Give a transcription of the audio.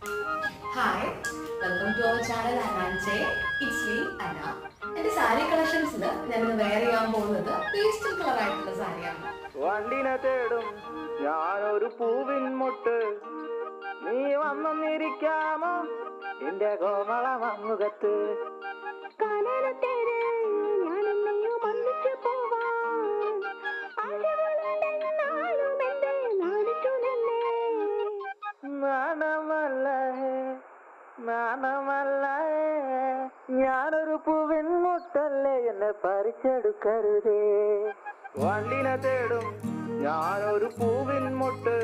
Hi, welcome to our channel അനാൻചെ. It's me Ana. എന്റെ സാരി കളക്ഷൻസിൽ ഞാനിന്ന് വെയർ ചെയ്യാൻ പോകുന്നത് പേസ്റ്റൽ കളർ ആയിട്ടുള്ള സാരിയാണ്. വണ്ടിനെ തേടും ഞാനൊരു പൂവിൻ മുട്ട്, നീ വന്നിരിക്കാമോ എന്റെ കോമള മമ്മുഖത്ത്. നാണമല്ലേ നാണമല്ലേ, ഞാനൊരു പൂവിൻ മുട്ടല്ലേ, എന്നെ പറിച്ചെടുക്കരുതേ. വണ്ടിനെ തേടും ഞാനൊരു പൂവിൻ മുട്ട്.